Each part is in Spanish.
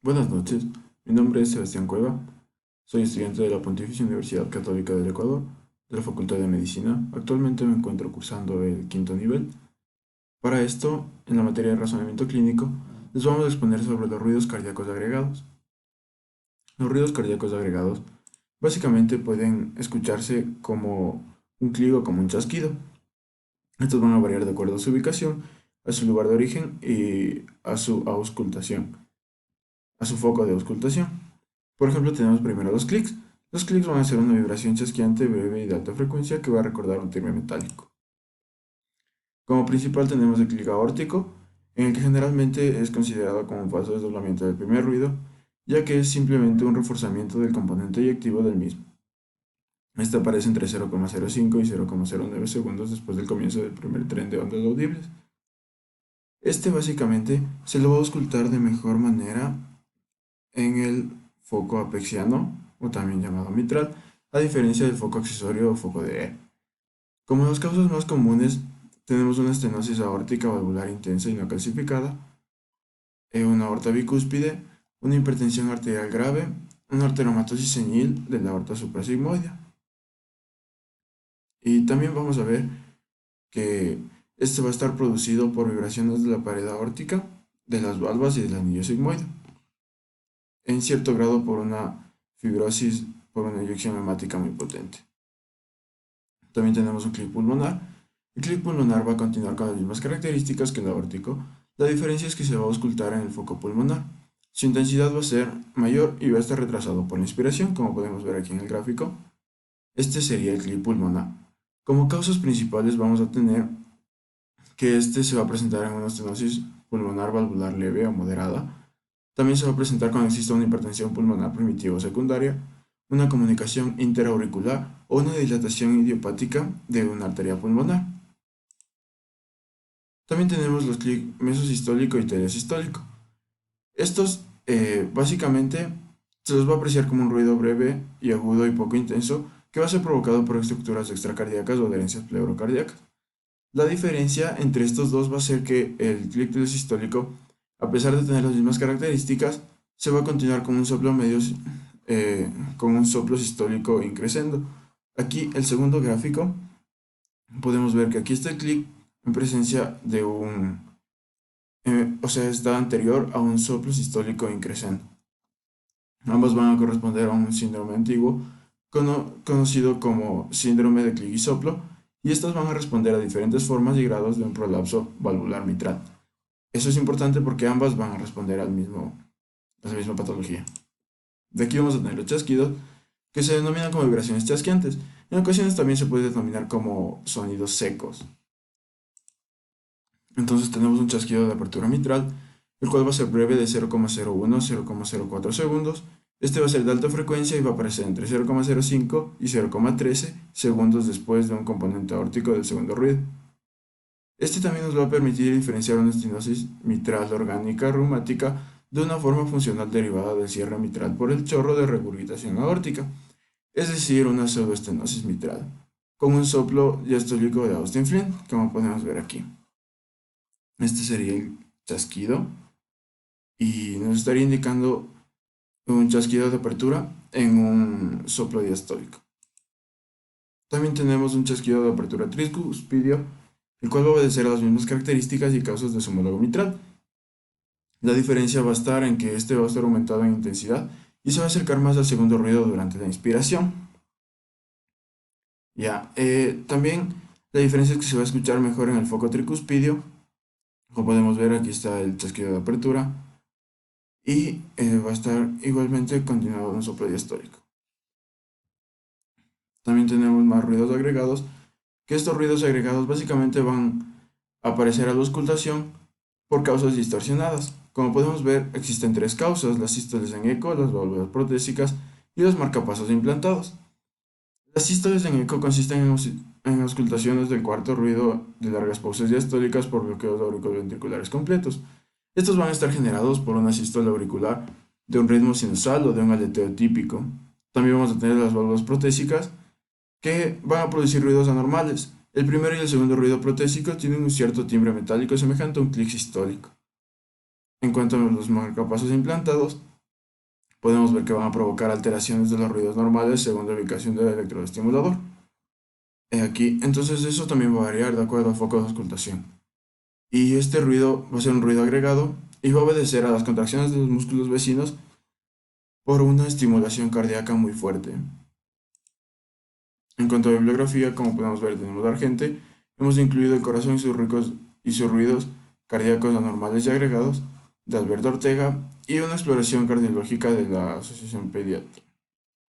Buenas noches, mi nombre es Sebastián Cueva, soy estudiante de la Pontificia Universidad Católica del Ecuador, de la Facultad de Medicina. Actualmente me encuentro cursando el quinto nivel. Para esto, en la materia de razonamiento clínico, les vamos a exponer sobre los ruidos cardíacos agregados. Los ruidos cardíacos agregados básicamente pueden escucharse como un clic o como un chasquido. Estos van a variar de acuerdo a su ubicación, a su lugar de origen y a su auscultación, a su foco de auscultación. Por ejemplo, tenemos primero los clics. Los clics van a ser una vibración chasqueante, breve y de alta frecuencia que va a recordar un timbre metálico. Como principal tenemos el clic aórtico, en el que generalmente es considerado como un falso desdoblamiento del primer ruido, ya que es simplemente un reforzamiento del componente eyectivo del mismo. Este aparece entre 0,05 y 0,09 segundos después del comienzo del primer tren de ondas audibles. Este básicamente se lo va a auscultar de mejor manera en el foco apexiano, o también llamado mitral, a diferencia del foco accesorio o foco de E. Como las causas más comunes, tenemos una estenosis aórtica valvular intensa y no calcificada, una aorta bicúspide, una hipertensión arterial grave, una arteriomatosis senil de la aorta suprasigmoidea. Y también vamos a ver que este va a estar producido por vibraciones de la pared aórtica, de las valvas y del anillo sigmoide, en cierto grado por una fibrosis por una eyección hemática muy potente. También tenemos un clic pulmonar. El clic pulmonar va a continuar con las mismas características que el aórtico. La diferencia es que se va a auscultar en el foco pulmonar. Su intensidad va a ser mayor y va a estar retrasado por la inspiración, como podemos ver aquí en el gráfico. Este sería el clic pulmonar. Como causas principales vamos a tener que este se va a presentar en una estenosis pulmonar valvular leve o moderada. También se va a presentar cuando exista una hipertensión pulmonar primitiva o secundaria, una comunicación interauricular o una dilatación idiopática de una arteria pulmonar. También tenemos los clics mesosistólico y telesistólico. Estos básicamente se los va a apreciar como un ruido breve y agudo y poco intenso que va a ser provocado por estructuras extracardíacas o adherencias pleurocardíacas. La diferencia entre estos dos va a ser que el clic telesistólico, a pesar de tener las mismas características, se va a continuar con un soplo medio, con un soplo sistólico increscendo. Aquí el segundo gráfico podemos ver que aquí está el clic en presencia de o sea, está anterior a un soplo sistólico increscendo. Ambos van a corresponder a un síndrome antiguo conocido como síndrome de clic y soplo, y estas van a responder a diferentes formas y grados de un prolapso valvular mitral. Eso es importante porque ambas van a responder a la misma patología. De aquí vamos a tener los chasquidos, que se denominan como vibraciones chasqueantes. En ocasiones también se puede denominar como sonidos secos. Entonces tenemos un chasquido de apertura mitral, el cual va a ser breve de 0,01 a 0,04 segundos. Este va a ser de alta frecuencia y va a aparecer entre 0,05 y 0,13 segundos después de un componente aórtico del segundo ruido. Este también nos va a permitir diferenciar una estenosis mitral orgánica reumática de una forma funcional derivada del cierre mitral por el chorro de regurgitación aórtica, es decir, una pseudoestenosis mitral, con un soplo diastólico de Austin-Flint, como podemos ver aquí. Este sería el chasquido y nos estaría indicando un chasquido de apertura en un soplo diastólico. También tenemos un chasquido de apertura tricuspidio, el cual va a obedecer a las mismas características y causas de su homólogo mitral. La diferencia va a estar en que este va a estar aumentado en intensidad y se va a acercar más al segundo ruido durante la inspiración. También la diferencia es que se va a escuchar mejor en el foco tricuspidio. Como podemos ver, aquí está el chasquido de apertura y va a estar igualmente continuado en un soplo diastólico. También tenemos más ruidos agregados, que estos ruidos agregados básicamente van a aparecer a la auscultación por causas distorsionadas. Como podemos ver, existen tres causas: las sístoles en eco, las válvulas protésicas y los marcapasos implantados. Las sístoles en eco consisten en auscultaciones del cuarto ruido de largas pausas diastólicas por bloqueos auriculoventriculares completos. Estos van a estar generados por una sístole auricular de un ritmo sinusal o de un aleteo típico. También vamos a tener las válvulas protésicas, que van a producir ruidos anormales. El primero y el segundo ruido protésico tienen un cierto timbre metálico semejante a un clic sistólico. En cuanto a los marcapasos implantados, podemos ver que van a provocar alteraciones de los ruidos normales según la ubicación del electroestimulador. Aquí, entonces eso también va a variar de acuerdo al foco de auscultación. Y este ruido va a ser un ruido agregado y va a obedecer a las contracciones de los músculos vecinos por una estimulación cardíaca muy fuerte. En cuanto a bibliografía, como podemos ver, tenemos la Argente, hemos incluido el corazón y sus ruidos cardíacos anormales y agregados, de Alberto Ortega, y una exploración cardiológica de la Asociación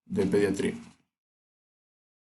de Pediatría.